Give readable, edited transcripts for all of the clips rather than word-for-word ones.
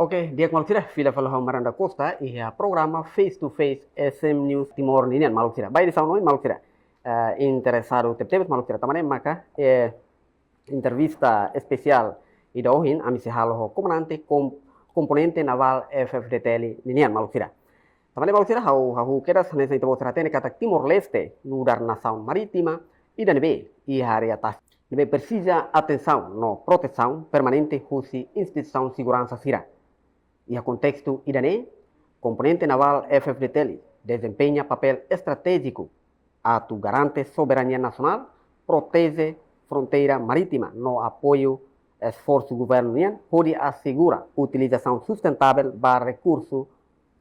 Oke, dia malu sira fila fala Maranda Costa e a programa Face to Face SM News Timor Ninian malu sira. Bai di sauno malu sira. Interessado tep malu sira. Tamane maka entrevista especial ida ohin ami se halo ho comandante componente naval FFDTL Ninian malu sira. Tamane malu sira hau kedas nesa ita bosra tene kata Timor Leste nudar nação marítima ida nebe e área atas. Nebe precisa atenção no proteção permanente husi instituição segurança sira. E a contexto iraní, componente naval FFDTL desempenha papel estratégico atu garante soberania nacional, protege fronteira marítima no apoio esforço governo nian, onde assegura utilização sustentável para recurso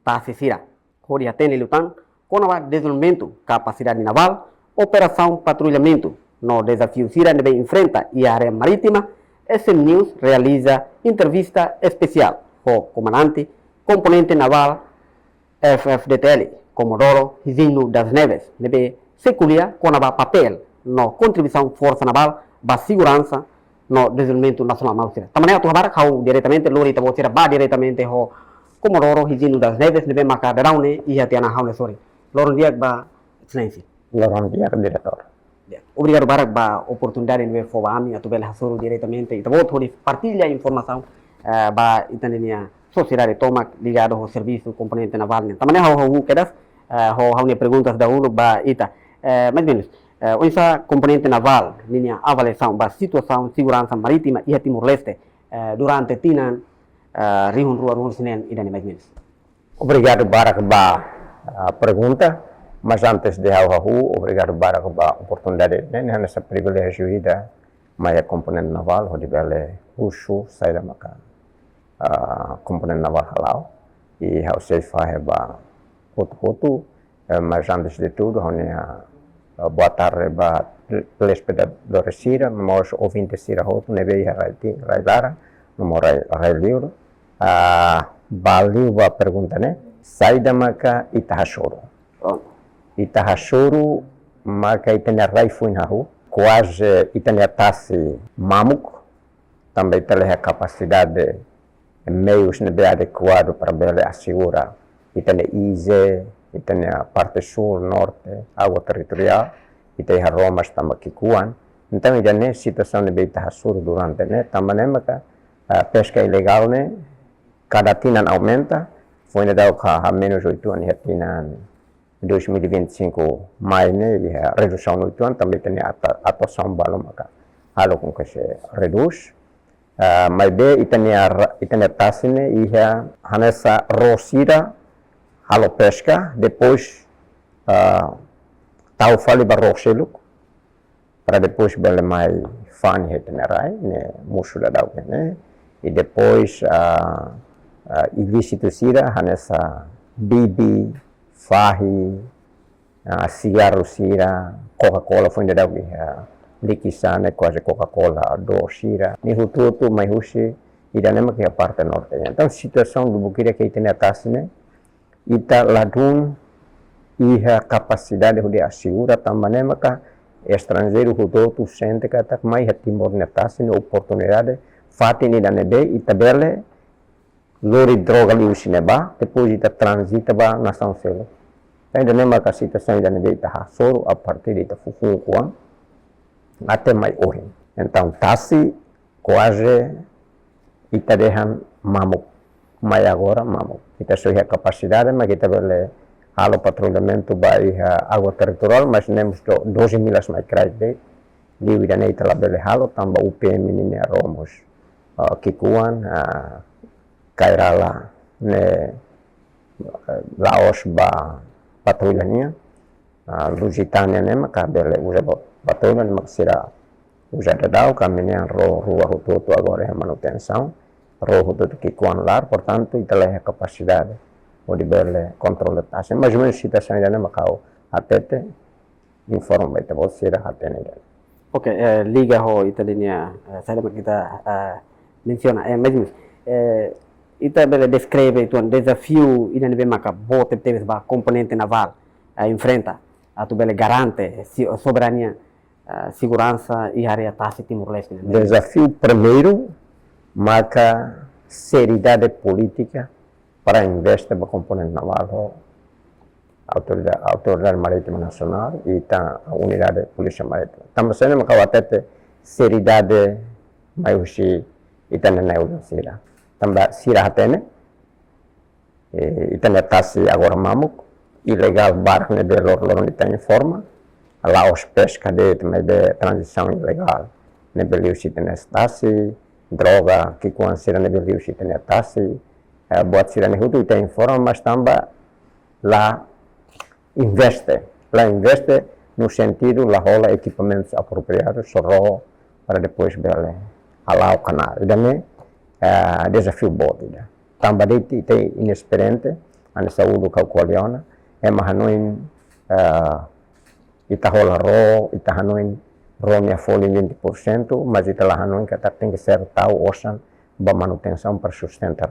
tasisira. Onde atende lutan com o desenvolvimento capacidade naval, operação patrulhamento no desafio sira nebe enfrenta e área marítima, SM News realiza entrevista especial o comandante componente naval FFDTL, Comodoro Hizino das Neves, nebe seculia com a papel no contribuição força naval para segurança no desenvolvimento nacional mausira. Tamane atu habar kau diretamente lori tabo sira ba diretamente ho Comodoro Hizino das Neves nebe maka daraune e hatiana haune sorry. Loron dia ba excelência. Loron dia diretor. Obrigado barak ba oportunidade nebe fo ami atu bela hasuru diretamente e tabo thori partilha informação ba itania sociedade toma ligado ao serviço componente naval. Tamane hau kedas hau ne perguntas da uno ba ita. Mais menos essa componente naval linha avaliação ba situação segurança marítima e Timor Leste durante tinan rihun ruang sinen idane mais menos. Obrigado barak ba pergunta, mas antes de hau obrigado barak ba oportunidade nessa privilégio ida maya componente naval ho di bele usu sai da maka componente naval halau e hau sei ba foto mas antes de tudo boa tarde ba telespectadores sira nós ouvintes sira hotu nebe raidara nomor railio baliu ba pergunta né sai da maka itahashuru maka itanya raifuin hahu quase itanya tasi mamuk também tem a capacidade meios adequado para bele assegurar itanya IZE itanya parte sul norte água territorial itanya Roma também kikuan então idane situação de itahashuru durante né também maka pesca ilegal né cada tinan aumenta foi na dau ka menos 8 anos tinan 2025 mai né a redução no 8 anos também tem a atuação balo maka halo com que se reduz mas be itania tasine ia hanessa rosira halo pesca depois tau fali barroxelo para depois bele mai fani hetenerai né musula dau né e depois ilícito sira hanessa bibi fahi cigarro sira Coca-Cola foi ainda dau likisane quase Coca-Cola do sira ni hututu mai husi idanema que a parte norte então situação do bukira que tem atas né ita ladun iha capacidade de assegurar também maka estrangeiro hututu sente kata mai Timor netas ne oportunidade fatini danebe itabele lori droga li usineba depois ita transita ba nação selo ainda nem maka situação danebe ita hasoro a partir de ita fufukuan até mai orin. Então, tasi quase itadehan mamuk mas agora, vamos, kita só a capacidade, mas kita boleh halo patrulhamento by água territorial, mas temos 12 milhas mais crais de vida neita lá boleh halo, tambah UPM ini romos, kikuan, kairala, ne Laos ba patrulhania, Lusitânia ne maka boleh usa patrulha, mak sira usa dadau, kami ne rua hututu agora é manutenção, rua hututu kikuan lar, portanto, ita leh capacidade o di belle controllo tasse, mas mesmo situação ainda não macau até informa ita bolsira até ainda. Ok, liga ho italiana, saya kita menciona, mesmo ita bele descreve tuan desafio ina nebe maka bote teves ba componente naval enfrenta, tu bele garante soberania, segurança e área tasse Timor-Leste. Desafio primeiro, maka seriedade política para investir no componente naval, autoridade marítima nacional e a unidade de polícia marítima. Estamos sendo uma cavatete seriedade mais se itana na urgência. Também sira hatene, itana tasi agora mamuk ilegal barco ne belor lor ne tem forma, lá os pesca de também de transição ilegal ne beliu se tem tasi, droga que com sira ne beliu se tem tasi. Buat sira ne hutu tem forma, mas também lá investe no sentido lá rola equipamentos apropriados só para depois bele alar o canal. E também desafio bom, também tem inexperiente a saúde calculiana, é mahanoin ita rola ita hanoin minha folha 20%, mas ita lá hanoin que tem que ser tal osan ba manutenção para sustentar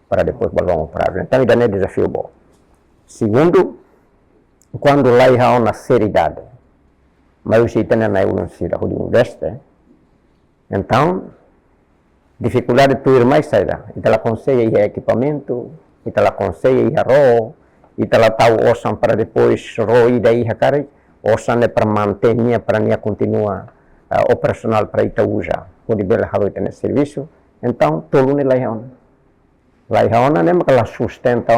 para depois balão operar. Então, isso é desafio bom. Segundo, quando lá há uma seriedade, mas se tem na urgência de investir, então, dificuldade tu ir mais saída. Então, ela consegue equipamento, então, ela consegue então, ela tá o osan para depois ir daí a cara, osan é para manter, para nia continuar operacional para ita usar. Pode bela halo ita serviço, então, todo mundo lá Laihona nem ela sustenta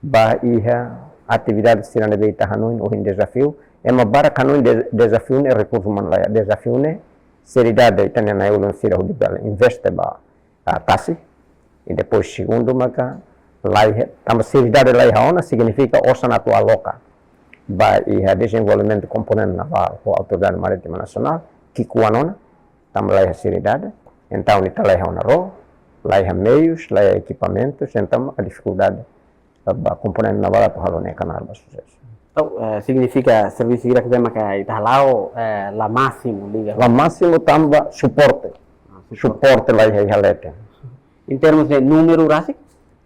ba iha atividade sira nebe ita hanuin o desafio uma bara kanuin desafio ne recurso human laia desafio ne seriedade ita na eulon sira o dibel investe ba tasi e depois segundo maka laiha tama seriedade laihona significa osan atu aloca ba iha desenvolvimento componente naval ou autoridade marítima nacional que kuanona tama laiha seriedade então ita laihona lá há meios, lá há equipamentos, então a dificuldade da componente naval é para o canal de sucesso. Então, significa serviço que vem cá e tá lá lá máximo liga. Lá máximo também suporte lá há alete. Em termos de número, Rasik?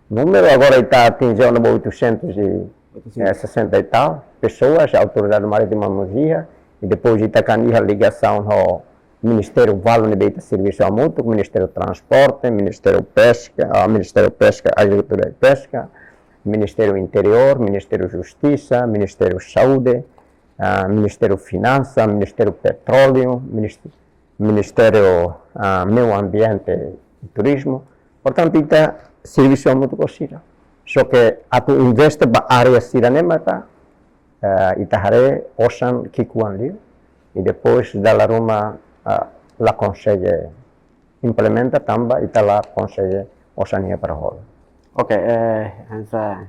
Número agora está atingindo 860 e tal pessoas, a autoridade marítima Mogia e depois está com a ligação ao Ministério Vale de Serviço Mútuo, Ministério Transporte, Ministério Pesca, Agricultura e Pesca, Ministério Interior, Ministério Justiça, Ministério Saúde, Ministério Finanças, Ministério Petróleo, Ministério Meio Ambiente e Turismo. Portanto, está serviço mútuo com Sira. Só que a tu investe para a área siranemata, está hare osan kikuan liu, e depois da Roma la consegue implementa também e lá consegue osania para rola. Ok, essa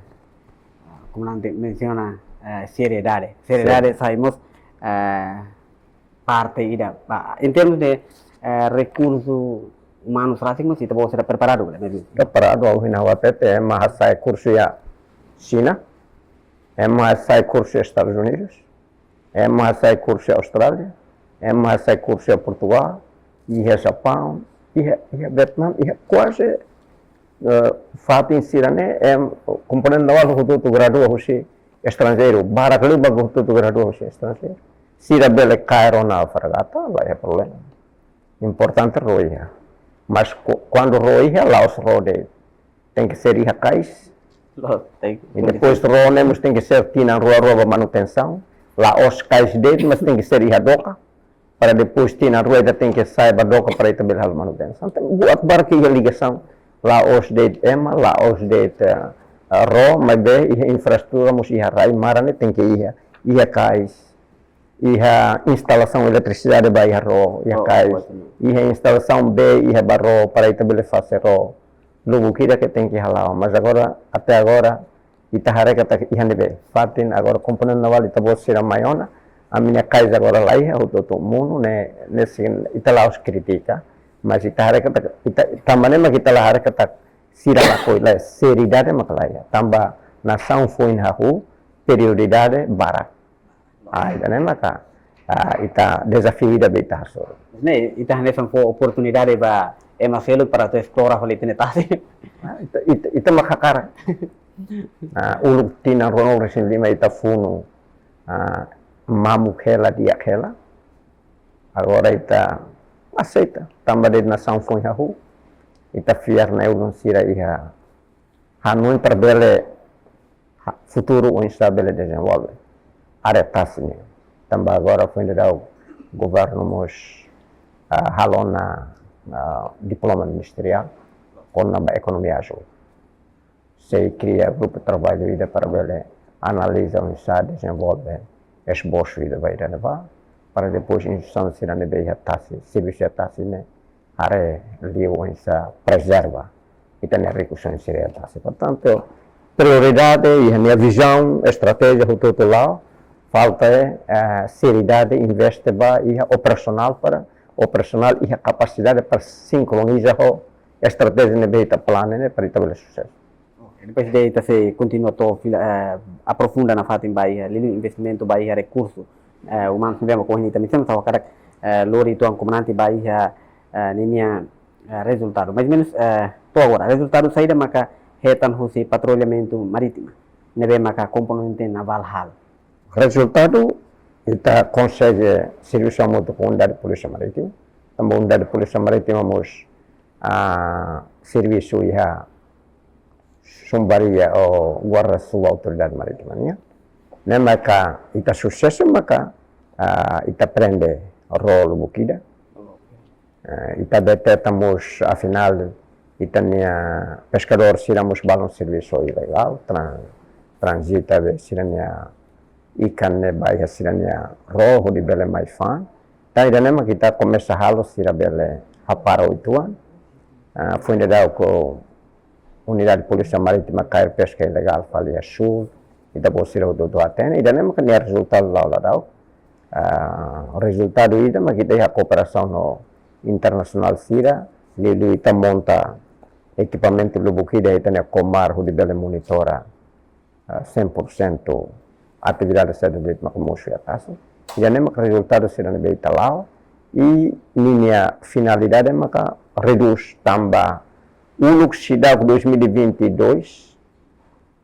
comandante menciona seriedade. Seriedade sabemos parte ida. Em termos de recursos humanos rásimos, se você está preparado? Preparado, ao final até é mais sai curso ya China, é mais sai curso Estados Unidos, é mais sai curso Austrália, é mais sai curso Portugal, e Japão, e Vietnam, e quase fato em Sirane é componente naval do graduado hoje estrangeiro, barakali bagu do graduado hoje estrangeiro. Sira bele cairo na fragata, lá é problema. Importante roia, mas quando roia lá os rode tem que ser cais. E depois ronemos tem que ser tina rua manutenção, lá os cais dele, mas tem que ser doca. Para depois tina rua tem que sair doca para ir também manutenção. Buat barco e ligação Laos de ema, Laos de ro, mas be iha infraestrutura mus iha rai marane tem que iha cais, iha instalação de eletricidade ba iha ro, iha cais, iha instalação B iha barro para itabele fazer ro. Lugu kira que tem que halau, mas agora até agora ita hareka tak iha nebe fatin agora componente naval ita bosira maiona a minha cais agora lá iha o todo mundo nesse ita laos critica, mas ita hareka tak ita tamane ma kita la hareka tak sira la coisa seriedade makalaya tamba nação foi na rua prioridade barak ida né maka ita desafio da beta so né ita nessa foi oportunidade ba emaselo para tu explorar o litinetase ita makakara uluk tina rono resin lima ita funo mamu kela dia kela agora ita aceita tamba de nação foi na rua ita fiar na ulun sira iha hanun terbele futuro o instabile desenvolve aretasnya tambah agora foi da governo mos halona diploma ministerial com namba economia ajuda se cria grupo de trabalho ida para bele analisa o instab desenvolve esboço ida vai da para depois instituição sira ne be tasi serviço tasi ne are liu insa preserva ita ne recursos sira tasi portanto prioridade e a minha visão estratégia o todo lá falta seriedade investe ba e operacional para operacional e a capacidade para sincronizar a estratégia ne beta plano ne para estabelecer sucesso. Depois de ita se continua to aprofunda na fatin bai lilu investimento bai recurso humanos vemos com ita missão tawa karak lori tuang comandante bai ninia resultado mais menos to agora resultado saída maka retan husi patrulhamento marítimo nebe maka componente naval hal resultado kita consegue serviço a moto com unidade de polícia marítima também unidade de polícia marítima mos serviço iha sumbaria o guarda sua autoridade marítima né maka ita sucesso maka ita prende rol bukida ita detectamos afinal ita nia pescador siramos balão serviço ilegal transita de sirania ikan ne baia sirania roho di bele mai fan tai dane ma kita começa halo sira bele haparo ituan foi da ko unidade de polícia marítima cair pesca ilegal falia sul ita bosira do atene dane ma kan resultado lá dau resultado ida ma kita a cooperação no internacional sira lidu ita monta equipamento do bukida ita ne comar di bele monitora 100% atividade sede de macumushu ya tasu já nem maka resultado será ne beta lá e minha finalidade maka reduz tamba uluk sidak 2022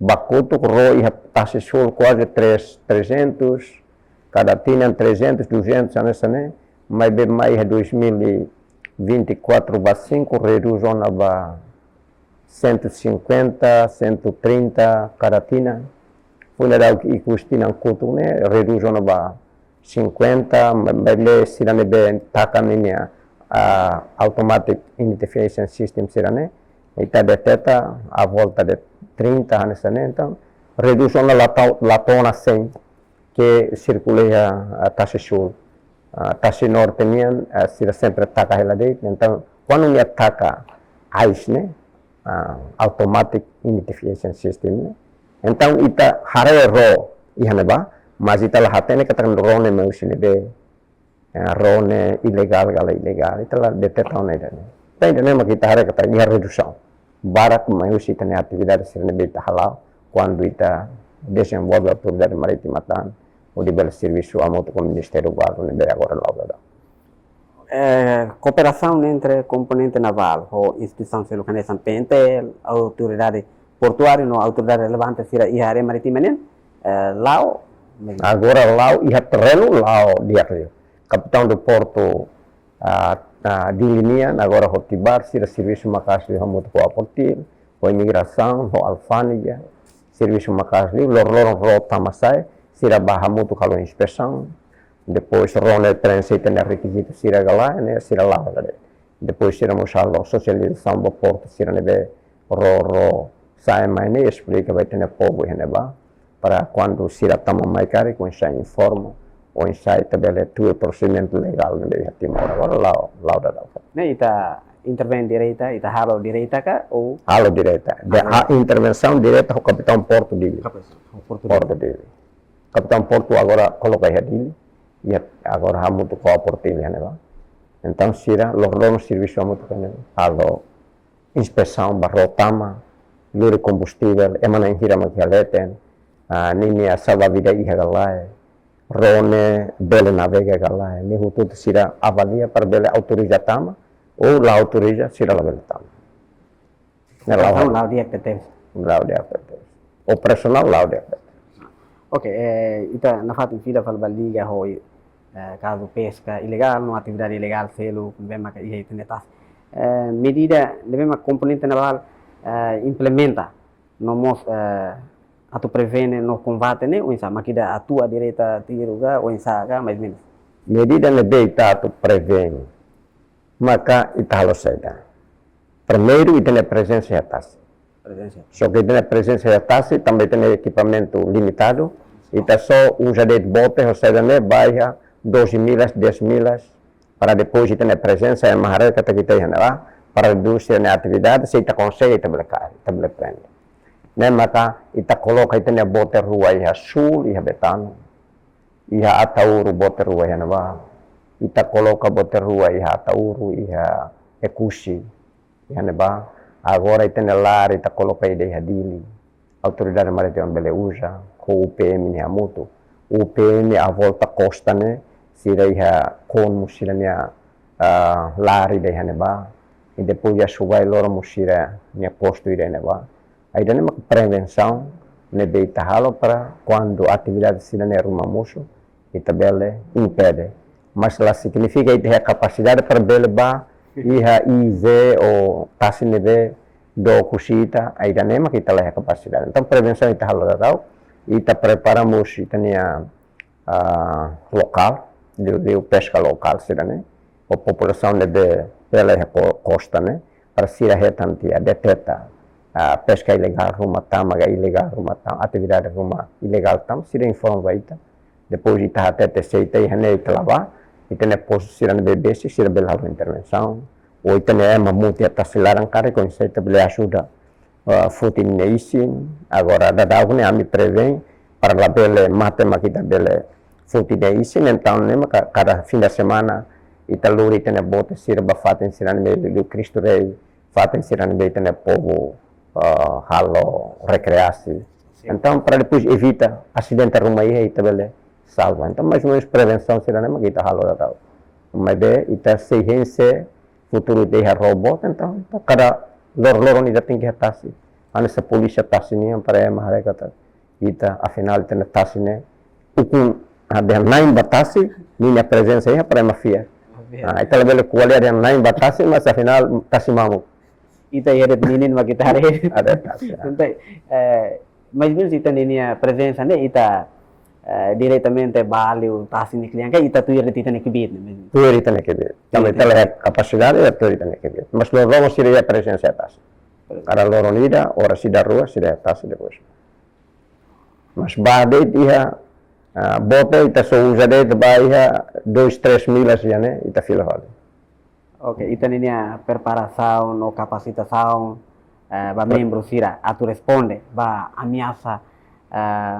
bakuto ro e taxa sul quase 300 cada tina 300 200 anesane mas bem mais 2024 ba 5 reduz ona ba 150 130 cada tina puna da que custina kutu ne reduz ona ba 50 bele sirane be takaminia automatic identification system sirane ita detecta a volta de 30 anesane então reduz ona latona 100 que circula a taxa sul taxa norte nian sira sempre taka ela de então quando me ataca ice ne automatic identification system ne então ita hare ro ihane ba mas ita lahatene katakan ro ne mausine be ro ne ilegal gala ilegal ita la detecta ne dane tai dane ma kita hare kata ni redução barak mausi tane atividade sirne be halal quando ita desenvolve a autoridade marítima tan o de bel serviço a moto com o Ministério do Guarda ne be agora lá cooperação entre componente naval ou instituição se localizam PNT autoridade portuária no autoridade relevante sira e área marítima né lá agora lá e terreno lá dia capitão do porto de linha agora Rotibar sira serviço macasli hamuto com a portil com imigração com alfândega serviço macasli lor rota masai sira bahamuto kalau inspeção depois rone transita ne requisito sira gala ne sira lá depois tiramos a socialização do porto, sirene ro sai mais nem explica vai ter povo ba para quando sira tamo mais caro com sai informa ou sai também tudo procedimento legal ne Timor agora lá da né ita intervém direita ita halo direita ka ou halo direta a intervenção direta ao capitão porto dele porto dele capitão porto agora coloca aí dele e agora há muito com a portilha né ba então sira logo serviço muito com halo inspeção barrotama lure combustível emana hira makialeten nini salva vida iha galai rone bele navega galai ni hutu sira avalia para bele autoriza tama ou la autoriza sira la bele tama lá dia PT operasional lá dia ok ita na fato fila fal baliga hoi caso pesca ilegal no atividade ilegal selo bema ka ihe tenetas medida lebema componente naval implementa no mos atu prevene no combate ne ou insama makida atua direita tiruga ou insaka mais menos medida ne deita atu prevene maka italo seda primeiro itene presença atas só que itene presença atas também tem equipamento limitado ita só usa de bote ou seja ne baixa 12 milhas 10 milhas para depois itene presença em mahara kata kita yana para indústria na atividade se ita consegue tabele prende né maka ita coloca itene bote rua iha sul iha betano iha atauru bote rua iha nava ita coloca bote rua iha atauru iha ekusi iha neva agora itene lar ita coloca iha dili autoridade maritima bele usa com o UPM ni amuto UPM a volta costa né sira iha con musira nia lari de iha neva e depois já subai loro musira nia posto ira neva aí dane uma prevenção ne deita halo para quando a atividade sira ne ruma muso e tabele impede mas lá significa que a capacidade para bele ba iha ize ou tasi neve do kusita aí dane ma kita lá a capacidade então prevenção ita halo da ita preparamos itania local de pesca local sira ne a população de pela costa né para se retantia deteta pesca ilegal ruma tamaga ilegal ruma tam atividade ruma ilegal tam se informa ita depois ita até te seita e hane clava ita ne posto sira ne bebê se sira bela intervenção ou ita ne ma muti atas silaran kare com seita bela ajuda futin neisin agora da ne ami prevém para la bele mate makita bele futin neisin então ne cada fim de semana ita luri tene bote sirba faten siran me Cristo Rei faten siran me tene povo halo recreasi então para depois evita acidente rumah ia ita bele salva então mais ou menos prevenção siran me kita halo da tau mas be ita ciência futuro de robot então cada lor ni dating que atasi ana sa polícia tasi ni para mahare kata ita afinal tene tasi ne ukun ada nain batasi ni na presença ia para mafia ita lebih kualitas yang lain batasi mas afinal tasi mamu ita yere ninin magitare ada tasi então mais menos ita ninia presença né ita diretamente vale o tasi ni cliente ita tu yere tita ne kibit tu yere tita ne kibit também tela capacidade ya tu yere tita ne kibit mas lo vamos ir ya presença tasi cara loro nida ora sida rua sida tasi depois mas bade dia bote ita só usa de baia 2-3 milhas já né ita fila vale ok ita ninia preparação ou capacitação ba membro sira atu responde ba ameaça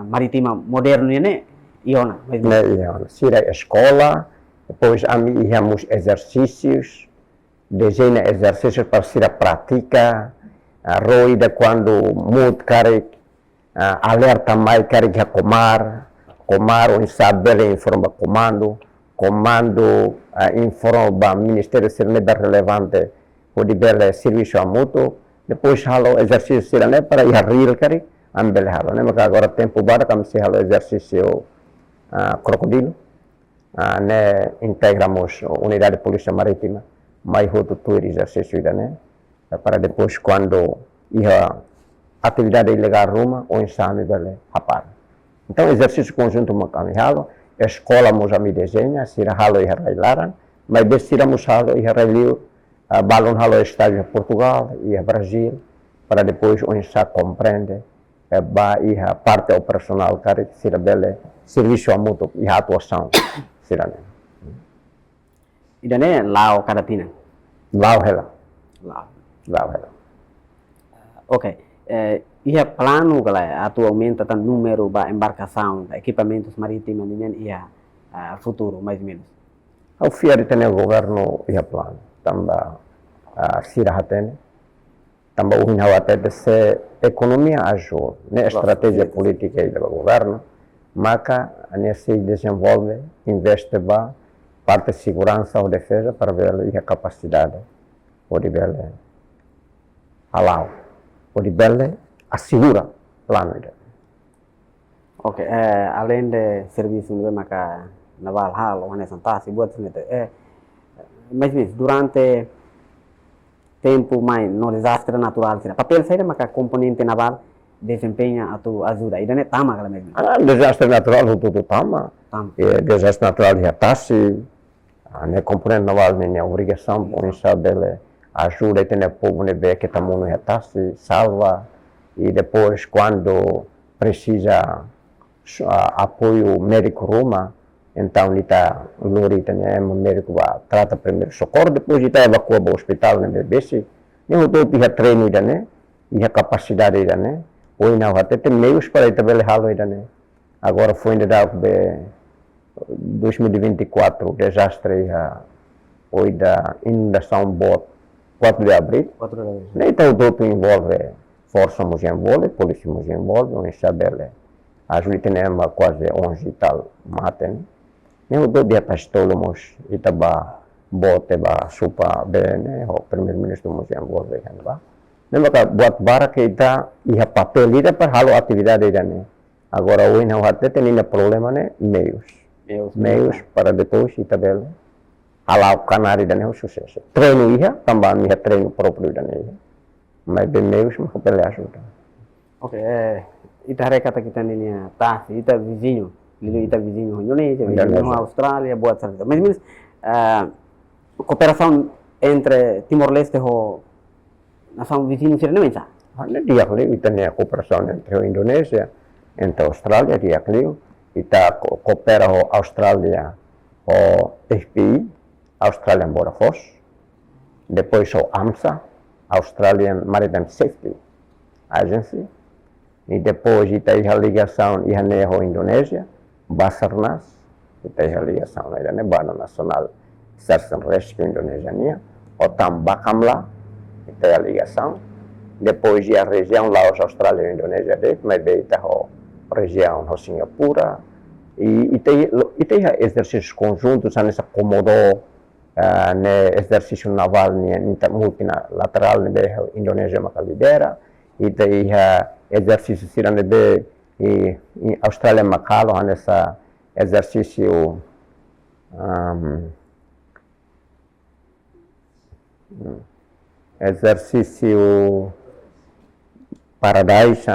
maritima moderno né iona iona sira escola depois ami íamos exercícios desenha exercícios para sira prática roida quando muito care alerta mais care que comar ou saber informa comando informa Ministério Sirneda relevante o de bela serviço a mútuo depois halo exercício sirane para ir real kari ambele halo né maka agora tempo bara kami se halo exercício crocodilo né integramos unidade de polícia marítima mais outro tour exercício né para depois quando ia atividade ilegal ruma ou insame bele rapar então exercício conjunto kami halo escola mo me desenha sira halo e railaran mas desiramos halo e railio balon halo estágio a Portugal e a Brasil, para depois onde já compreende e a parte operacional que será bele serviço a mútuo e a atuação será né. Idane lao kadatina. Lao hela. Lao hela. Ok. Ia plano galera atualmente tá número da embarcação, equipamentos marítimos ia futuro mais ou menos. Ao fiar tem o governo ia plano, tamba sira hatene, tamba o hinau até de se economia ajuda, né estratégia política do governo, maca nesse desenvolve, investe ba parte de segurança ou defesa para ver a capacidade, ou de ver alau, ou de ver assegura plano. Ok, além de serviço no maca naval hal ou nessa taxa buat mas durante tempo mais no desastre natural papel saya maka componente naval desempenha atau ajuda ida ne tama kala mesmo desastre natural tudo tama desastre natural ya tasi ne componente naval ne obrigação por saber ajuda tem povo ne ver que tamuno ya tasi salva e depois quando precisa apoio médico Roma. Então, kita lori tanya médico va trata primeiro socorro, depois kita evacua para o hospital né BBC. Nem o todo ia treino ida né, ia capacidade ida né. Hoje não até tem meios para ir também halo ida né. Agora foi ainda da 2024 desastre hoje da inundação bot 4 de abril. Então o todo envolve força nos envolve, polícia nos envolve, onde sabe a gente tem quase 11 e tal matem. Nem o dia pastolomos itaba bote ba supa bene o primeiro-ministro nos envolve kan ba. Nem maka buat bara que ita ia papel ida para halo atividade ida né. Agora hoje não até tem problema né meios para depois ita bele alau canari ida né o sucesso. Treino ia também ia treino próprio ida né. Mas bem meios mas pele ajuda. Ok, ita kata kita ini ita vizinho. Ita vizinho Indonésia, vizinho Austrália, buat saja. Mas cooperação entre Timor-Leste e nação vizinho sira não é? Hanya dia kali kita ni cooperação entre Indonésia, entre Austrália dia kali kita coopera o Austrália o FPI, Australian Border Force, depois o AMSA, Australian Maritime Safety Agency, e depois kita ia ligação ia o Indonésia. Basarnas, kita ia ligação lá, né? Banda Nacional Search and Rescue Indonesia, o Tambakamla, kita ia ligação. Depois ia a região Laos, Austrália e Indonésia, mas daí está a região de Singapura. E tem exercícios conjuntos, nessa acomodou, né? Exercício naval multilateral, né? Indonésia maka lidera. E tem exercício sirane de e Austrália Macalo nessa exercício Paradise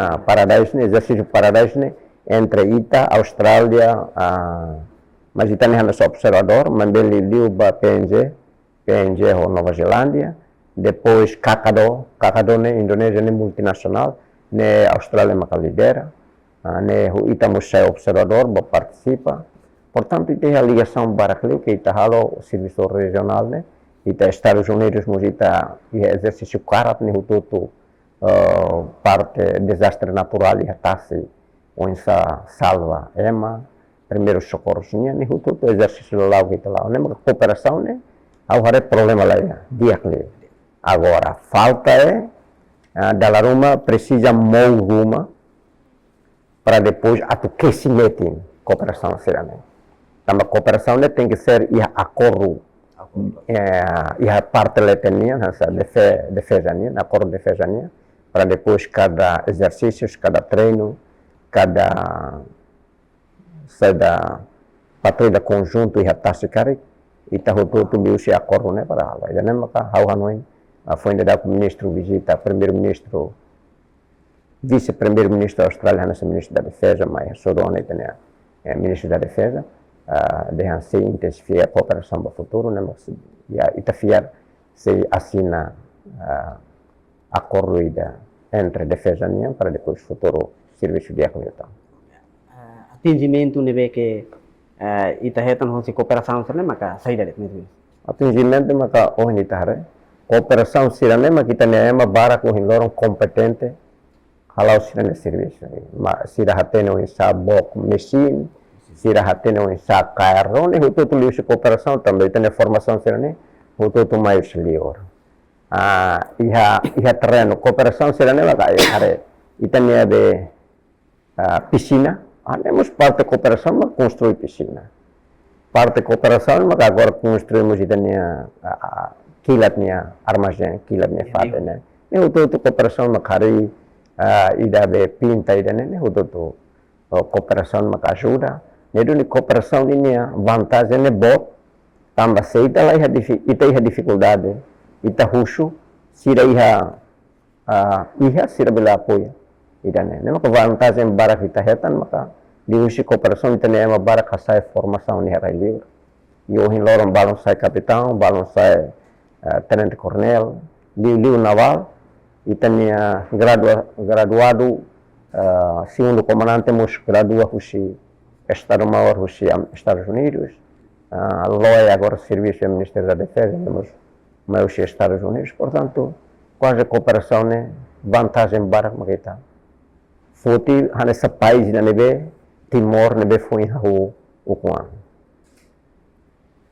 né entre Ita Austrália mas Ita nem é só observador mas ele liu ba PNG ou Nova Zelândia depois Kakado né Indonésia né multinacional né Austrália Macalo lidera né o Itamos observador participa, portanto tem a ligação Baracleu que está o serviço regional né, e Estados Unidos mas está exercício carat né o todo parte desastre natural e ataque onde salva EMA, primeiro socorros né o todo exercício lá que está lá, né cooperação né, agora problema lá dia agora falta da Roma precisa Roma para depois aquecimento cooperação será né. Então a cooperação tem que ser acordo a parte letenia nessa defesa né, acordo de defesa né, para depois cada exercício, cada treino, cada patrulha conjunto e a taxa cari e tá tudo biusi acordo né para lá. Já nem maka hauhanoi foi ainda o ministro visita primeiro-ministro vice-primeiro-ministro australiano, ministro da defesa, mas Sorone tem ministro da defesa, deixam se intensificar a cooperação para o futuro, né? E itafiar se assina acordo entre defesa nian para depois futuro serviço de acolhimento. Atingimento nebe que ita hetan hosi cooperação serne maka saída det mesmo. Atingimento maka ohni tahare cooperação sirane maka kita nema bara ko hinloron competente halau sirane serviço. Ma sira hatene o sa bok machine, sira hatene o sa carro, ne hutu tu liu cooperação também tem formação sirane hutu tu mai selior. Iha terreno cooperação sirane maka hare ita nebe piscina. Temos parte de cooperação, mas construir piscina. Parte de cooperação, mas agora construímos a kilatnya armazém, kilatnya fata, né? E o todo cooperação, mas hari ida be pinta ida né? O todo cooperação, mas ajuda. Jadi cooperação ini vantagem é bom. Tambah seita lah iha dificuldade, ita husu, sira iha sira bela apoio. Idane, ne maka vantagem barak kita hetan maka diusi cooperação ita ne ema barak kasai formação ni herai livre. Yo hin loron balon sai capitão, balon sai tenente coronel, liu naval, ita ne graduado segundo comandante mus gradua husi Estado Maior husi Estados Unidos. Loi agora serviço do Ministério da Defesa, temos mais Estados Unidos, portanto, quase cooperação ne vantagem barak makita. Foti hanya sa país na nebe Timor nebe foi hau ukuan.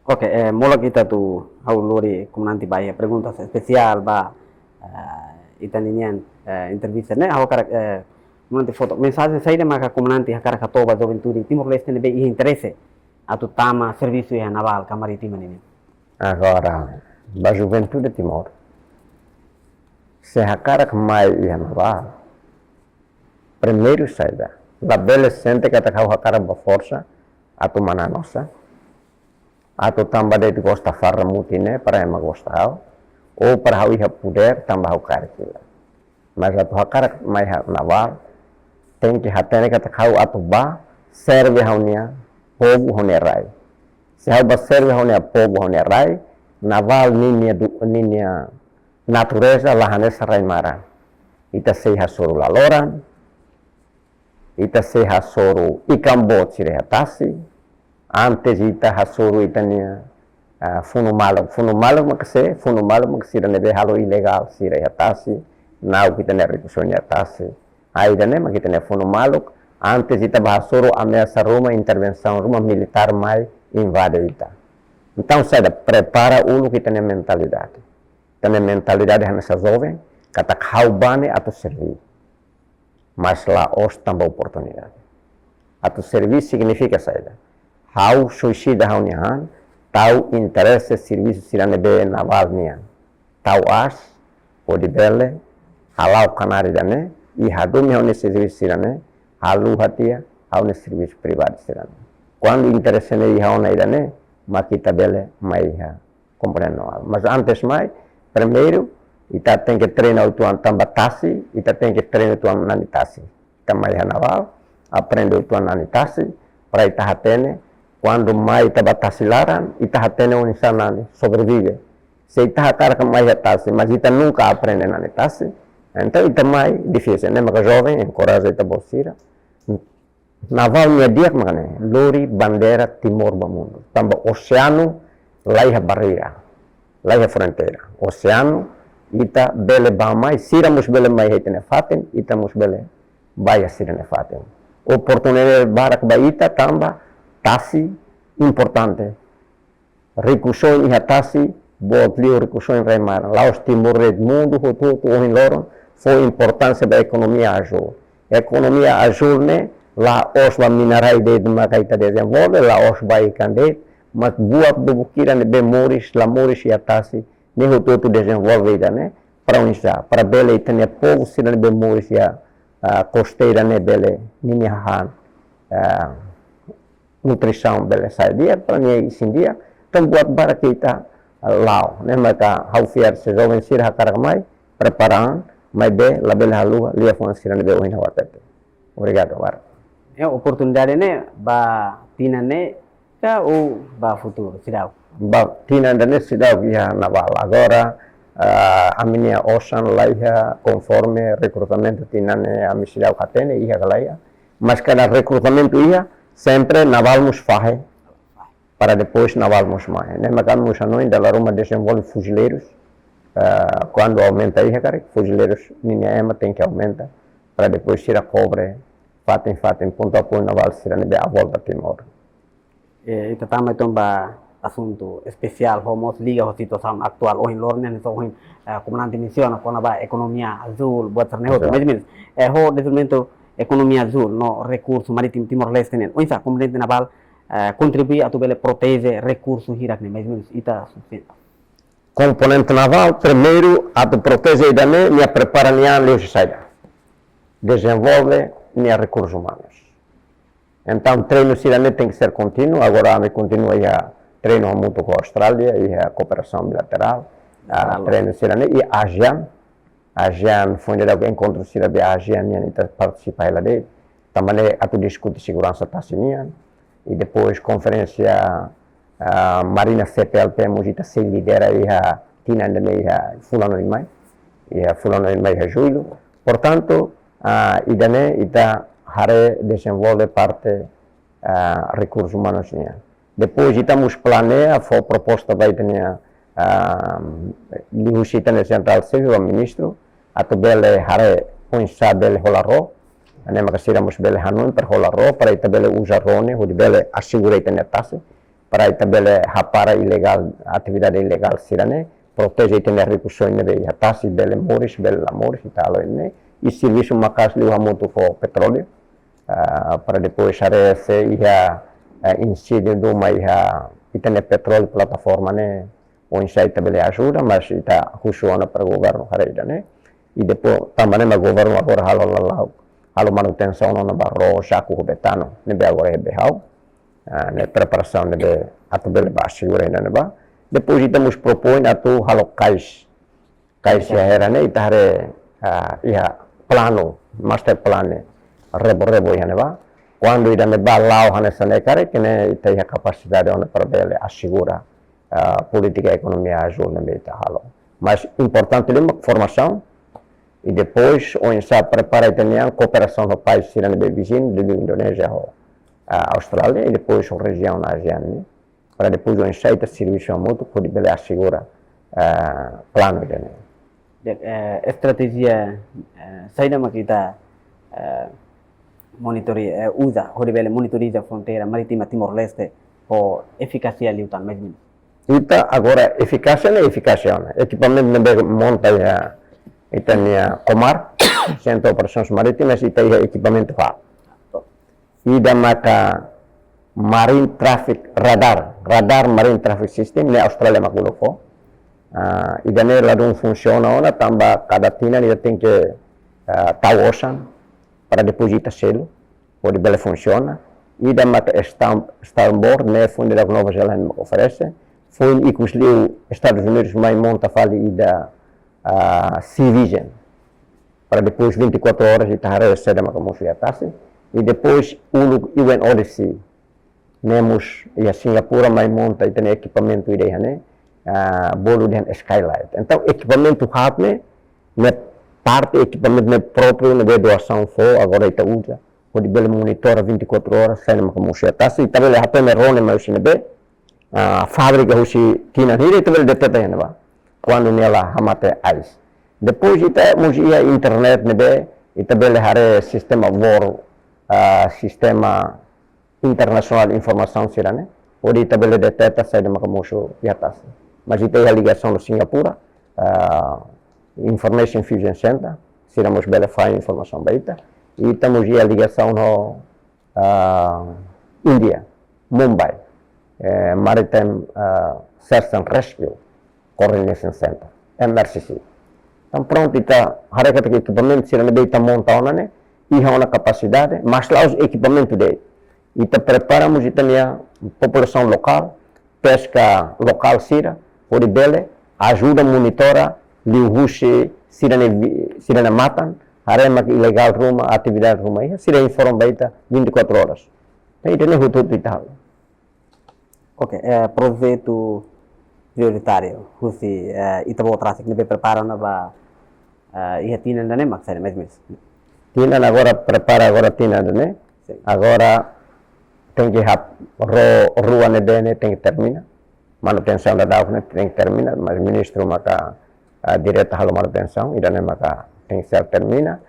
Ok, mola kita tu hau lori komandanti bahia perguntas especial ba itanian entrevista ne hau karak komandanti foto mensagem saída maka komandanti hakara katoba juventude Timor Leste nebe interesse atu tama serviço naval camaritima nini. Agora, ba juventude Timor se hakara mai naval primeiro saída, la bela sente que atakau hakara ba força, atu mana nossa, atu tambah de gosta farra mutine para ema gosta hau, ou para hau iha puder tambah hau karikila. Mas atu hakara mai naval, tem que hatene que atakau atu ba serve haunia povo honerai. Se hau ba serve haunia povo honerai, naval ninia natureza lahanesa raimara. Ita sei hasuru laloran, ita se hasoro ikan bot sire hatasi antes ita hasoro itania funo malo makse sira nebe halo ilegal sire hatasi nau kita ne recusonya hatasi aida ne makita ne funo malo antes ita bahasoro ameaça Roma intervenção Roma militar mai invade ita. Então saida prepara uno kita ne mentalidade nessa jovem kata kaubane atau servir. Mas lá os também oportunidade. Atu serviço significa saída. Hau suicida hau nihan, tau interesse serviço sirane be naval nihan. Tau as, pode bele, halau kanari dane, e hadumi hau nesse serviço sirane, halu hatia, hau nesse serviço privado sirane. Quando interesse ne hau na idane, makita bele mai ha compreendo. Mas antes mai, primeiro ita tem que treinar o tuan tambah tasi, ita tem que treinar o tuan nani tasi. Ita mai naval, aprende o tuan nani tasi, para ita hatene, quando mai ita batasilaran, ita hatene un insan nani, sobrevive. Se ita hakara ka mai tasi, mas ita nunca aprende nani tasi, então ita mai difícil, né? Maka jovem, encoraja ita bolsira. Naval minha dia makane, lori bandeira Timor ba mundo. Tambah oceano, laiha barreira, laiha fronteira. Oceano, ita bele bamai, sira mus bele mai hetene faten, ita mus bele baya sirene faten. Oportunidade barak ba ita tamba tasi importante. Recursos iha tasi, bot liu recursos remar. Laos Timor Leste mundo hotu ohin loron, foi importância da economia azul. Economia azul ne, la os ba minarai de maka ita desenvolve, la os ba ikan de, mas buat do bukira ne be moris, la moris iha tasi, ne hotu desenvolve né para unisa para bele itane povo sirane be moisia costeira ne bele nimihan nutrição bele sadia para ne sindia então buat bara kita lao ne maka haufiar se jovem sir hakaramai preparan mai be la bele halua lia fon sirane be ohin hawatete. Obrigado War. Oportunidade ne ba tinane ka o ba futuro sidau. tina ainda cidade via naval. Agora, a minha Ocean lá ia conforme recrutamento tina a missão catene ia galera. Mas cada recrutamento ia sempre naval nos faz para depois naval nos mais. Né? Mas nos anões da Roma desenvolve fuzileiros. Quando aumenta aí, cara, fuzileiros linha EMA tem que aumentar para depois tirar cobre, fatem, ponto a ponto naval será a volta a Timor. Itu também então assunto especial, vamos liga a situação atual, hoje lorne então hoje comandante missão com a economia azul, buat cerneho, mas ho desenvolvimento economia azul no recurso marítimo Timor-Leste nen. Hoje comandante naval contribui a tubele protege recursos hirak nen, mas menos ita suficiente. Componente naval, primeiro, a de proteger a minha prepara a legislação. Desenvolve a recursos humanos. Então, treino cidadão tem que ser contínuo. Agora, me continua a treino muito com a Austrália e a cooperação bilateral. Treino cidadão e a ASEAN. A ASEAN foi um encontro cidadão da ASEAN e participa lá dele. Também a tu discute segurança tassiniana. E depois, conferência Marina CPLP, Mujita se lidera e a Tina também fulano em maio. E a fulano em maio julho. Portanto, idane ita hare desenvolve parte recursos humanos nia. Depois estamos planeia for proposta vai ter liusita na central civil o ministro atobele hare ponsa bele holaro ane makasiramos bele hanun per holaro para itabele usa rone o bele assegura itane tasse para itabele hapara ilegal atividade ilegal sirane protege itane recursos nebe tasse bele moris bele lamoris italo ine e serviço macas liu muito for petróleo para depois se ia incide do mais itane petróleo plataforma né onde sai também ajuda mas está funciona para o governo hareda né e depois também o governo agora halo manutenção no barro jaco betano né agora é behau né preparação de atobele baixo ainda né ba depois estamos propondo a tu halo cais era né itare ia plano master plan rebo ia né ba quando ida me ba lao hanesa né cara que né ita ia capacidade ona para bele assegura política e economia azul na meta halo mas importante é formação e depois onde se prepara a cooperação do país sirene vizinho de Indonésia ou Austrália e depois a região na ASEAN né? Para depois onde se está serviço mútuo pode bele assegura plano né? Estratégia saída kita monitoria usa horibele monitoriza a fronteira marítima Timor-Leste ou eficácia liutan mesmo. Ita agora eficácia não é eficácia né? Equipamento não monta itania Comar Centro de Operações Marítimas ita equipamento fa. Ida maka Marine Traffic radar Marine Traffic System ne Austrália makulo fo. Ida ne ladung funciona ona tambah cada tina ida tem que tawosan para depositar selo pode bele funciona. Ida maka Starboard ne fundo da Nova Zelândia oferece. Foi inclusive Estados Unidos mais monta fali ida Sea Vision para depois 24 horas e tá recebe uma comunicação e depois o UN Odyssey nemos e a Singapura mais monta e tem equipamento ideia né bolo de skylight então equipamento hardware né parte equipamento né próprio na doação for agora está usa pode bele monitora 24 horas sem uma comunicação e também a pena rone mais né fábrica hoje tina hire também deteta né ba quando nela hamate ice depois ita musia internet nebe ita bele hare sistema VOR sistema internacional de informação sirane odi ita bele deteta sai de makamusho yatas mas ita a ligação no Singapura Information Fusion Center siramos bele fai informação baita e ita musia ligação no India Mumbai Maritime Search and Rescue Coordination Center, MRCC. Então pronto, está harekat equipamento se não está montado né, e há uma capacidade, mas lá os equipamentos dele. E está preparamos e também a população local, pesca local sira, pode bele, ajuda monitora, liuhushi, sirene matan, harema ilegal ruma, atividade ruma, e sirene informa baita 24 horas. Então, isso é o tudo. Ok, projeto prioritário. Husi itabo traffic nebe preparam na ba ihatina na ne maksai mesmo. Tina agora prepara agora tina né? Sim. Agora tem que rua ne bene tem que terminar. Manutenção da DAO tem que terminar, mas o ministro maka direta halo manutenção, ida ne maka tem que ser termina.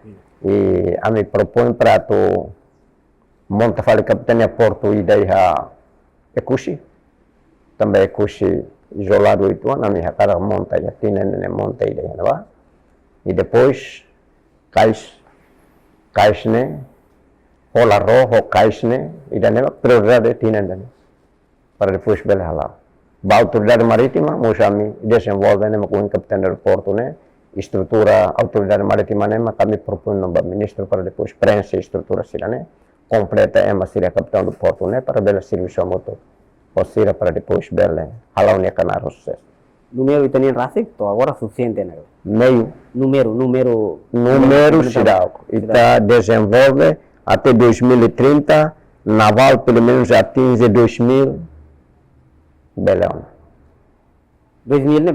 E a me propõe para tu monta fale capitania porto e daí a Ekushi, também Ekushi isolado itu, a minha cara monta já tina ne monta e daí não e depois cais ne rola rojo cais ne e daí não prioridade tina ne para depois bela halal. A autoridade marítima, Moçambique, desenvolve com o capitão do porto, né? Estrutura autoridade marítima, né? Kami propõe no ministro para depois preencher a estrutura, né? Completa a seria capitão do porto, né? Para bela serviço a motor. Ou seja, para depois bela halau ne canar o sucesso. Número italian traffic, to agora suficiente, né? Meio. Número. Será. Ita desenvolve até 2030, naval pelo menos atinge 2000. Bela. 2000 ne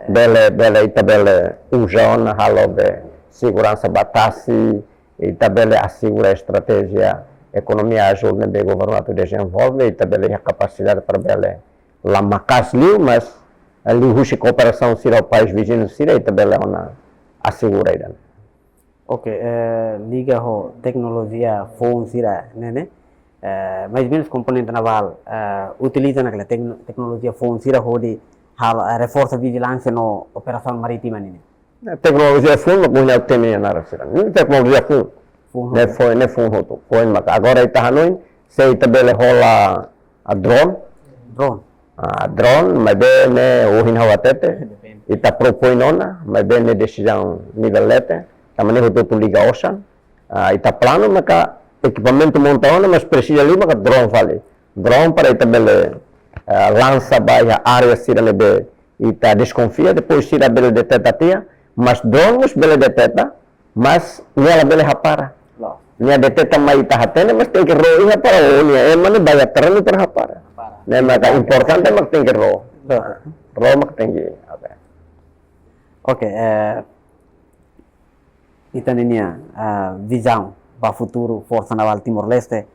Bela ita bela usão halo be segurança batasi ita bela assegura a estratégia economia ajuda ne governo to desenvolve ita bela a capacidade para bela lá macas liu mas ali husi cooperação sira o país vizinho sira ita bela ona assegura ida. Ok, liga ho tecnologia phone sira né? Mais menos componente naval utiliza naquela tecnologia phone sira ho de reforça vigilância no operação marítima nini. Tecnologia phone não é tem nada sira. Tecnologia phone ne phone hoto. Phone mak agora ita hanoin se ita bele hola a drone. Drone mas bene o hinawatete ita propõe nona mas bene decisão nivelete tamane hoto tu liga ocean ita plano maka equipamento montado, mas precisa ali maka drone vale. Drone para ita bele lança baia área sira nebe ita desconfia depois sira bele detecta tia, mas drone mus bele detecta, mas nia bele hapara. Nia detecta mai ita hatene, mas tem que roi hapara nia mane baia terreno para hapara. Ne maka importante mak tem que ro mak tem que. Ok, ita ninia visão para futuro Força Naval Timor-Leste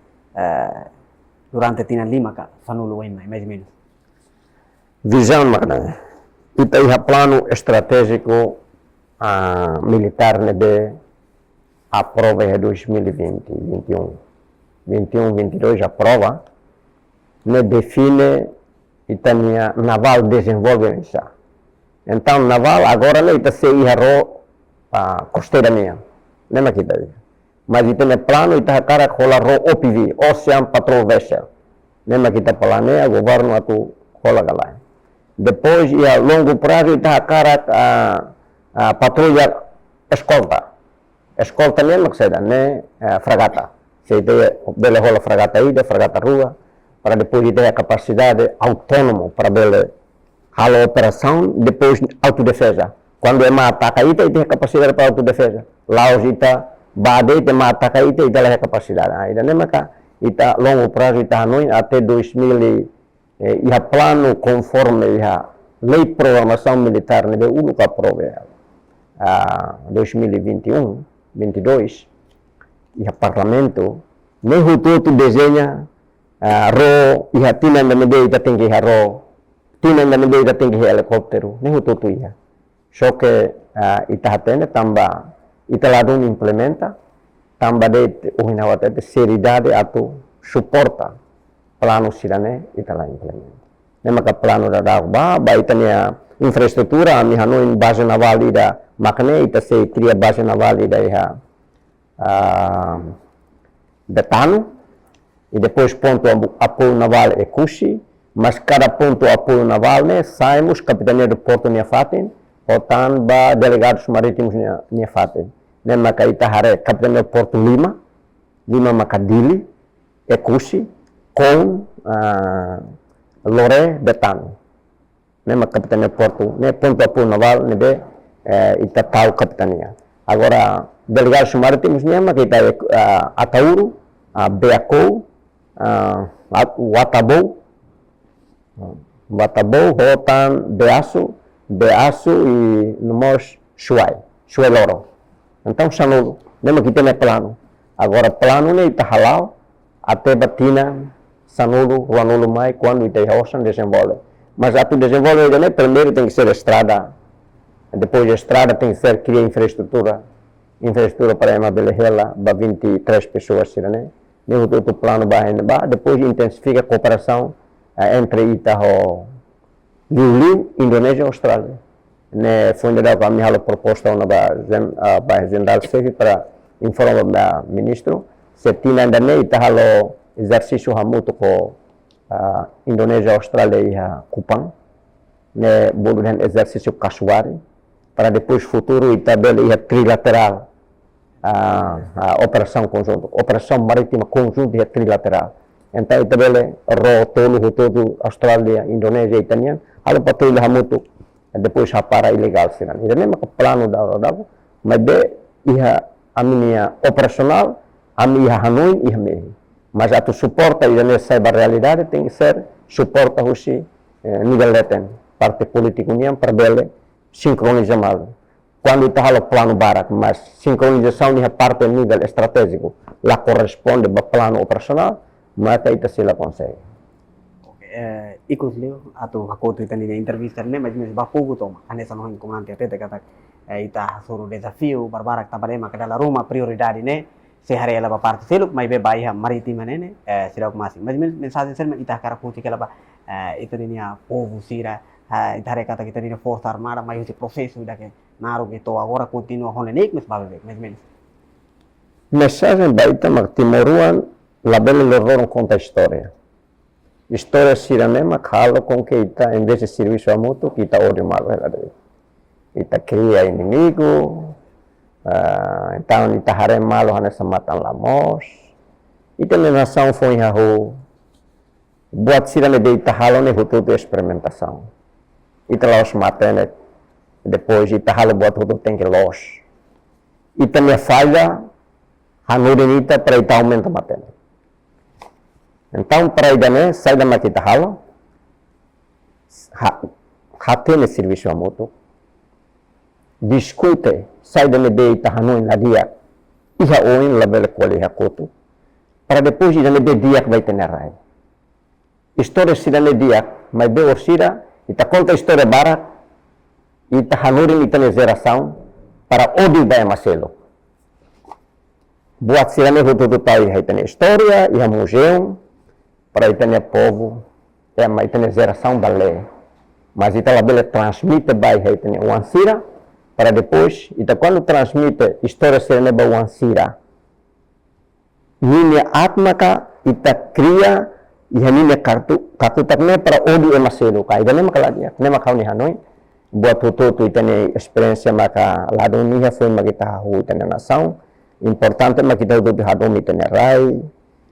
durante tina lima ka sanulu mais menos. Visão makna ita iha plano estratégico militar nebe aprova em 2020, 21, 22 aprova ne define ita nia naval desenvolve isso. Então naval agora ne ita se iha ro costeira nia, ne makita. Mas itu ne plano ita cara rola ro OPV, Ocean Patrol Vessel. Nema kita planea governo atu rola galai. Depois ia longo prazo ita cara patrulha escolta. Escolta ne makseda ne fragata. Se ita bele rola fragata ida, fragata rua, para depois ita a capacidade autônomo para bele halo operação, depois autodefesa. Quando é ataca ita a capacidade para autodefesa. Laos ita badai te mata kai te ita capacidade ainda nem maka ita longo prazo ita hanoi até 2000 ia plano conforme ia lei programação militar ne ulu ka prove 2021 22 ia parlamento ne hutu tu desenha ro ia tina na mede ita tem que ro tina na mede ita tem que helicóptero ne hutu tu ia só que ita hatene tamba ita ladun implementa tambah de uhinawat de seriedade atau suporta plano sirane ita la implementa. Ne maka plano da ba itania infraestrutura ami hanu base naval ida makne ita se cria base naval ida iha Betano e depois ponto apoio naval Ekushi, mas cada ponto apoio naval ne saímos capitania do porto Niafaten, otan ba delegados marítimos Niafaten. Ne maka ita hare capitania do porto Lima Macadili, Ekushi, com Lore Betano. Ne maka capitania do porto, ne ponto apoio naval ne be ita tau capitania. Agora delegados marítimos ne maka ita Atauru, Beakou, Watabou, Batabou, Rotan, Beaço e Numos, Chuai Loro. Então, Sanulo, lembra que tem plano. Agora, plano nem está halal, até batina, Sanulo, Ruanulo mais, quando está roçam, desenvolve. Mas a tu desenvolve, né? Primeiro tem que ser estrada, depois a estrada tem que ser criar infraestrutura para uma beleza, para 23 pessoas, né? Nem outro plano vai, depois intensifica a cooperação entre Itaho, Liu, Indonésia e Austrália. Ne fundada com a minha proposta para general secretário para informar o ministro, se tinha ainda nem Itaho exercício muito com Indonésia, Austrália e Kupang, ne bolo exercício casual, para depois futuro Itabel e trilateral, a operação conjunta, operação marítima conjunta e trilateral. Então Itabel todo Austrália, Indonésia e Itanian, algo para trilha muito depois para ilegal será. Isso nem é plano da mas de a minha operacional, a minha Hanoi e a minha. Mas a tu suporta e nessa realidade tem que ser suporta o nível de parte política união para dele sincronizar mal. Quando está o plano barak, mas sincronização é parte do nível estratégico, lá corresponde ao plano operacional, mas aí se lá consegue. Ikut liu atau aku tu tadi interview ni macam bapu tu mah ane sanohin komandante até kata ita suruh desafio barbarak tabare maka dalam rumah prioridade ne sehari ela parte seluk mai be baia maritima ne sirau masing mas mensagem ser ita cara puti kala itu ni a povo sira ita kata kita ni força armada mai esse processo da que naru gitu agora continua honenik mas babe mas mensagem baita mak Timoruan label lorong conta história. História siranema kalau com que está em vez de serviço a mútuo kita odio mal kita cria inimigo então kita harem malo nessa matan lamos ita nação foi hahu buat sirane de ita halo ne hutu de experimentação ita los matene depois ita halo buat hutu tem que los ita me falha hanurin ita para ita aumenta matene. Então, para aí, sai da maquita hala, tem serviço a moto, discute, sai da medeita hanoi na dia, iha oin la bela quali hakoto, para depois ir na dia que vai ter na rai. História se na dia, mas be orsira, ita conta história bara, ita hanoi ita geração, para ódio vai macelo. Buat sila ne hutu pai hai tem história, iha museu, para itane povo mas itane geração balé mas ita labela transmite bai itane wansira para depois ita quando transmite história serene ba wansira linha atmaka ita cria e linha kakutakne para ódio emaselo kai dane makaladia ne makauni hanoi buat tutu itane experiência maka lado niha foi magita hu itane nação importante makita udu hadom itane rai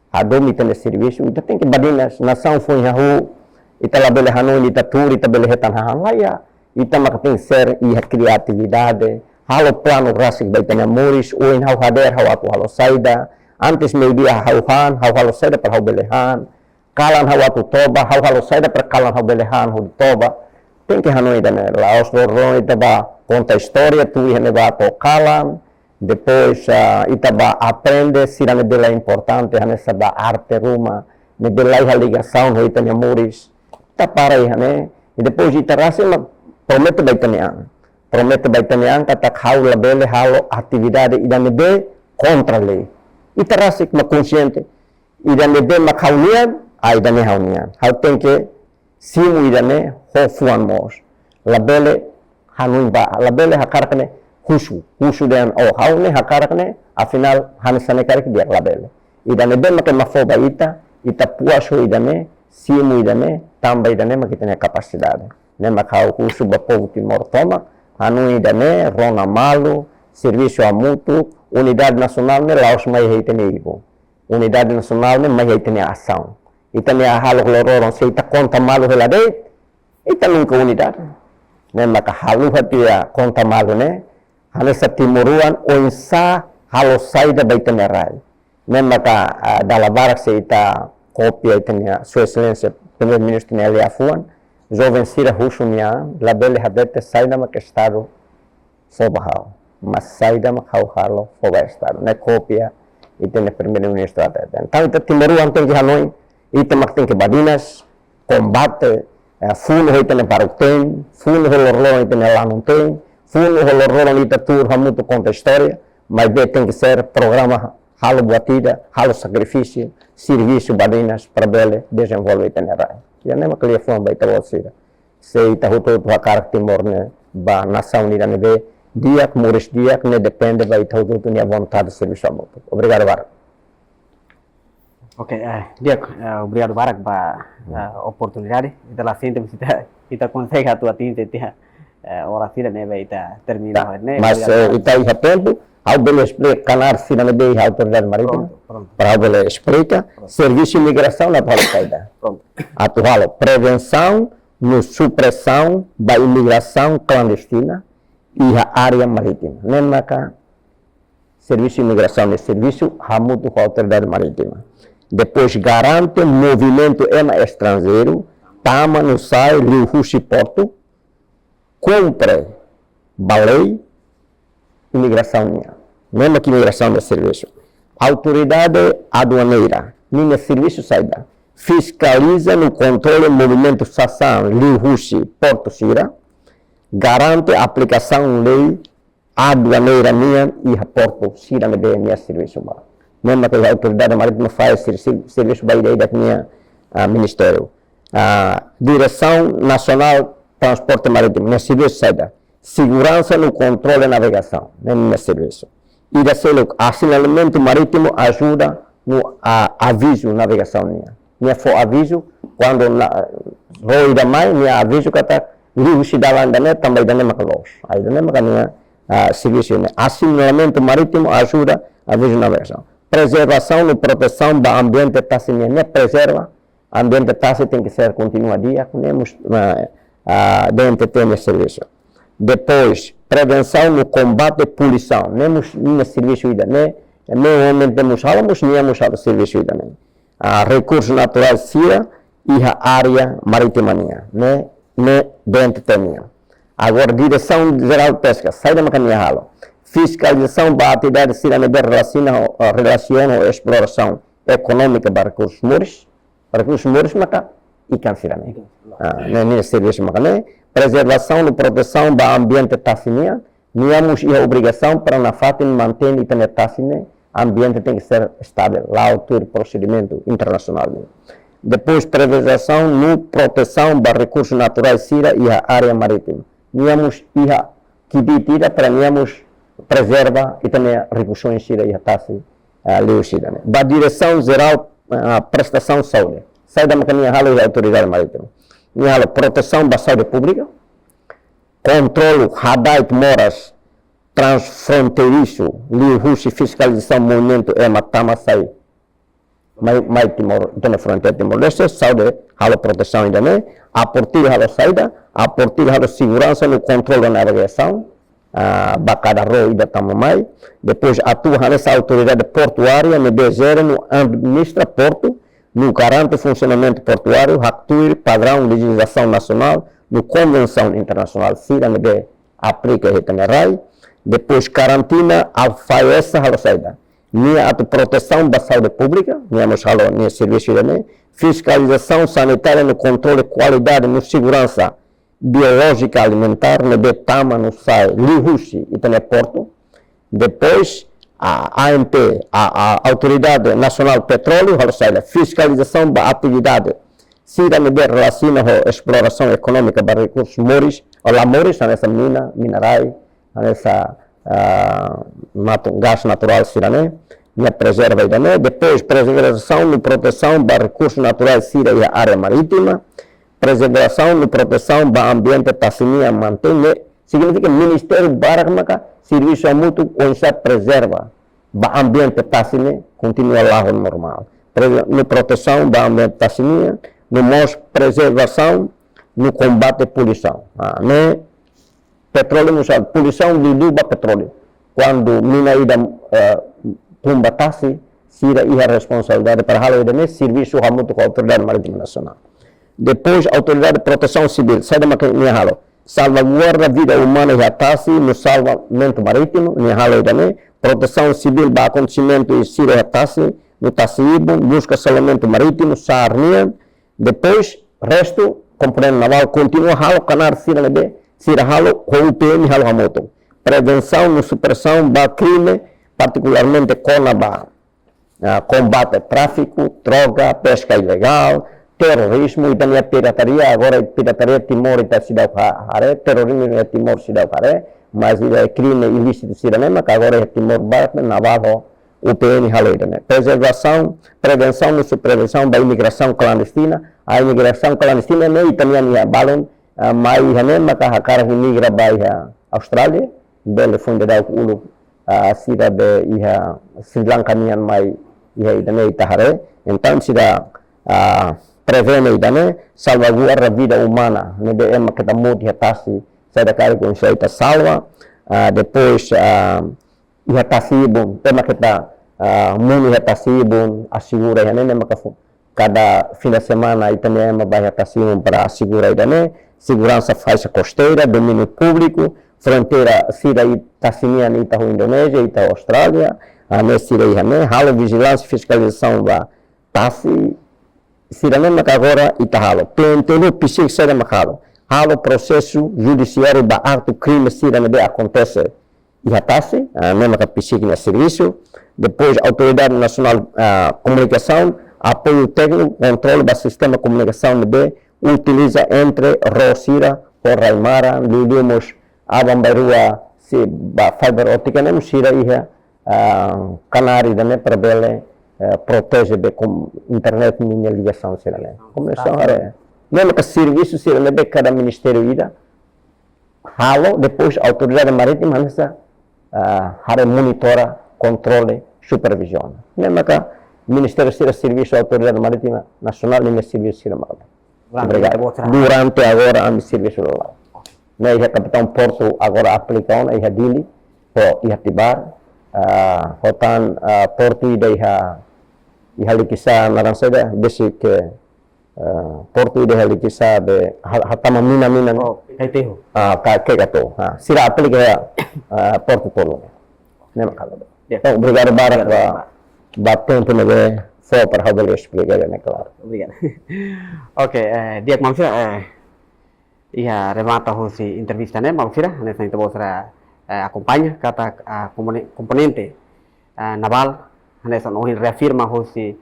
Adom ita serviço, ita tem que badinas nação foi hahu, ita labele hanoi, ita tur, ita bele hetan halaya, ita makating ser iha criatividade, halo plano rasik baita na moris, uin hau hader hau atu halo saida, antes meu dia hauhan, hau halo saida per hau belehan, kalan hau atu toba, hau halo saida per kalan hau belehan hu toba, tem que hanoi dane laos lorong ita ba conta história tu iha neba to kalan. Depois Itaba aprende se a medela é importante, nessa da arte ruma, medela a ligação com Itania Muris, tá para aí, né? E depois Itarasi promete baitanian, kata kau labele halo atividade idane be contra lei. Itarasi que consciente, idane be makaunian, idane haunian. Hal tem que simu idane hofuan mos, labele hanun ba, labele hakarkane Husu dan haune hakarakne afinal hanisane karik dia labele idane be make mafoba ita puaso idane simu idane tamba idane makitene capacidade ne makau husu ba povo Timor toma anu idane rona malu serviço a mútuo unidade nacional ne laos mai heitene ibo unidade nacional ne mai heitene ação itane halo lororon se ita conta malu helade ita nunca unidade ne makahalu hatia conta malu ne Hanessa Timoruan o insa halo saida baitenerai. Maka dalam barak se ita kopia itanya Sua Excelência Primeiro-Ministro Nelly Afuan, jovem sira Hushumia, labele habete saida que estado sobahal, mas saida hau halo foga estado, ne cópia e tem primeiro-ministro até. Então, ita Timoruan tem que Hanoi, ita mak tem que Badinas, combate, fundo ita ne parukten, fundo holorlon ita ne lanunten, fundo holorlon ita tur hamuto conta história, mas tem que ser programa halo buatida, halo sacrifício, serviço Badinas para bele desenvolver ita ne rai. Ya nem mak lia fomba ita bolsira. Se ita hutu tu hakarak Timor ne ba nação unida ne be dia muris dia ne depende vai ita hutu tu ne vontade de serviço amuto. Obrigado Barak. Ok, dia obrigado Barak ba oportunidade. Ita la sente kita consegue atu atinge tia ora sira ne vai ita termina ne. Mas ita iha tempo ao bele explica canar sira ne be autoridade marítima. Para ao bele explica serviço de imigração na tua saída. Pronto. Atual prevenção no supressão da imigração clandestina e a área marítima. Nemaka serviço de imigração é serviço hamuto com a autoridade marítima. Depois garante movimento estrangeiro, tama no sai Rio Rushi Porto, cumpre balei imigração minha. Mesmo que imigração de serviço. Autoridade aduaneira, minha serviço saída. Fiscaliza no controle do movimento Sassan, Rio Rushi, Porto Sira, garante a aplicação da lei aduaneira minha e a Porto Sira me dê minha serviço humano. Mesmo que a autoridade marítima faz serviço da ideia da minha ministério. Direção Nacional Transporte Marítimo, minha serviço saída. Segurança no controle da navegação, minha serviço. E da assinalamento marítimo ajuda no aviso navegação minha. Minha for aviso quando roi da mãe minha aviso que está livre se da landa né também da nema calos aí da nema minha serviço né assinalamento marítimo ajuda aviso navegação preservação e proteção do ambiente tasse minha preserva ambiente tasse tem que ser continua dia temos dentro tem serviço depois prevenção no combate poluição temos minha serviço ainda né meu temos alamos temos serviço ainda né recursos naturais Sira e a área marítima né dentro da minha. Agora, direção geral de pesca, sai da macaninha halo. Fiscalização da atividade Sira ne relaciona a exploração econômica de recursos muros maka ikan Sira né. Né serviço maka né. Preservação e proteção do ambiente tassinia, temos a obrigação para na fato manter e ter tassine ambiente tem que ser estável, lá altura procedimento internacional. Depois, preservação e proteção dos recursos naturais Sira e a área marítima. Temos que ditira para nós preserva e também recursos Sira e a taxa leucida. Da direção geral prestação de saúde. Sai da macaninha halo e autoridade marítima. Halo proteção da saúde pública, controle hadait moras transfronteiriço, Rio fiscalização movimento matama sai mais Timor, então na fronteira Timor-Leste, saúde, halo proteção ainda né, a partir halo saída, a partir halo segurança no controle da navegação, bacada ro ainda tamo mais, depois atua nessa autoridade portuária, no deserto, no administra porto, no garante funcionamento portuário, atua padrão de legislação nacional, no convenção internacional, Sira me aplica retenerai. Depois, quarentena, alfaessa, halo saída. Minha proteção da saúde pública, minha serviço de fiscalização sanitária no controle de qualidade, no segurança biológica alimentar, no tama, no sai, Lihushi e também Porto. Depois, a ANP, a Autoridade Nacional de Petróleo, halo saída. Fiscalização da atividade. Sira me relaciona a exploração econômica de recursos moris, ou lá moris, nessa mina, minerais, nessa gás natural Sira né, minha preserva ainda né, depois preservação e proteção dos recursos naturais Sira e a área marítima, preservação e proteção do ambiente tassinia mantém, significa Ministério Barakmaka, serviço mútuo onde preserva o ambiente tassinia, continua lá normal, no proteção do ambiente tassinia, no preservação, no combate à poluição, né? Petróleo usado, poluição de luba petróleo. Quando mina ida tumba tassi, Sira ia responsabilidade para halo ida serviço hamuto com a autoridade marítima nacional. Depois, a Autoridade de Proteção Civil, sai da máquina, salvaguarda a vida humana e a taxa no salvamento marítimo, também. Proteção Civil para acontecimento e Síria a taxa, no Tassibo, busca salvamento marítimo, Sarnian. Depois, resto, componente naval, continua halo, canar Síria nebe, Síria halo, com o PM halo hamoto. Prevenção e supressão para crime, particularmente combate tráfico, droga, pesca ilegal, terrorismo e também a pirataria. Agora a pirataria Timor está se dá o terrorismo é Timor se dá o mas é crime ilícito se dá que agora é Timor Barca, Navarro, o PN halo, né? Prevenção e supervisão da imigração clandestina. A imigração clandestina é italiana e balon, mas mesmo que a cara imigra para a Austrália, belo fundo da ulu a cidade de Sri Lanka nian mai ia também itahare. Então se dá prevene também salvaguarda a vida humana, né? De ema que estamos de taxi sai da cara com jeito salva. Depois ia taxi bom, tema que está mundo ia taxi bom assegura já né cada fim de semana e também ema vai taxi para assegurar também segurança faixa costeira, domínio público, fronteira Síria e Tassinian e Indonésia e Austrália, a Síria e também halo vigilância e fiscalização da taxi Síria nem agora e halo pleno psique Síria halo processo judiciário da ato crime Síria não acontece e a taxi nem que psique no serviço. Depois Autoridade Nacional Comunicação, apoio técnico, controle do sistema de comunicação utiliza entre Rosira ou Raimara, lidimos a Bambarua se fibra óptica não Síria e Canário também para ele protege de internet minha ligação Síria. Comunicação é mesmo que serviço Síria de cada ministério ida halo depois Autoridade Marítima nessa monitora, controle, supervisiona. Mesmo que Ministério Síria Serviço Autoridade Marítima Nacional e Serviço Síria Marítima. Durante agora a serviço lá. Né, o capitão Porto agora aplica e a Dili, e a Tibar, hotan Porto e a Likisa Naranceda, desse que Porto e a Likisa de hatama mina Kaiteho. Que gato. Sira aplica Porto Polo. Né, macalo. Então, obrigado para tempo né só para poder explicar né claro. Obrigado. Ok, dia maksudnya ia remata hosi entrevista né maksudnya nessa então você acompanha kata componente naval nessa não reafirma hosi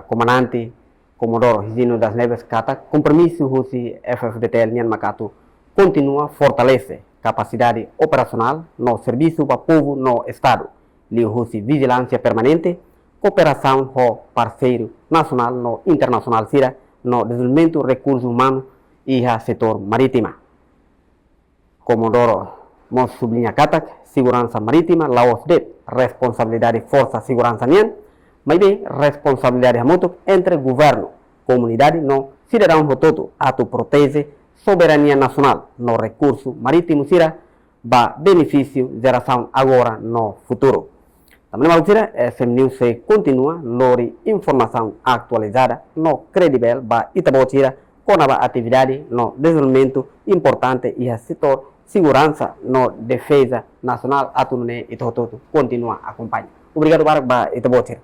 comandante Comodoro Higino das Neves kata compromisso hosi FFDTL nian makatu continua fortalece capacidade operacional no serviço para povo no estado li hosi vigilância permanente cooperação com parceiro nacional no internacional Síria no desenvolvimento recursos humanos e a setor marítimo. Comodoro mos sublinha katak segurança marítima laos de responsabilidade força segurança nian, mas bem responsabilidade mútua entre governo, comunidade no cidadão todo ato protege soberania nacional no recurso marítimo Síria ba benefício geração agora no futuro. Também maksudnya SM News se continua lori informação atualizada no credível ba Itabocira com a atividade no desenvolvimento importante e a setor segurança no defesa nacional atunune e todo continua a acompanhar. Obrigado para Itabocira.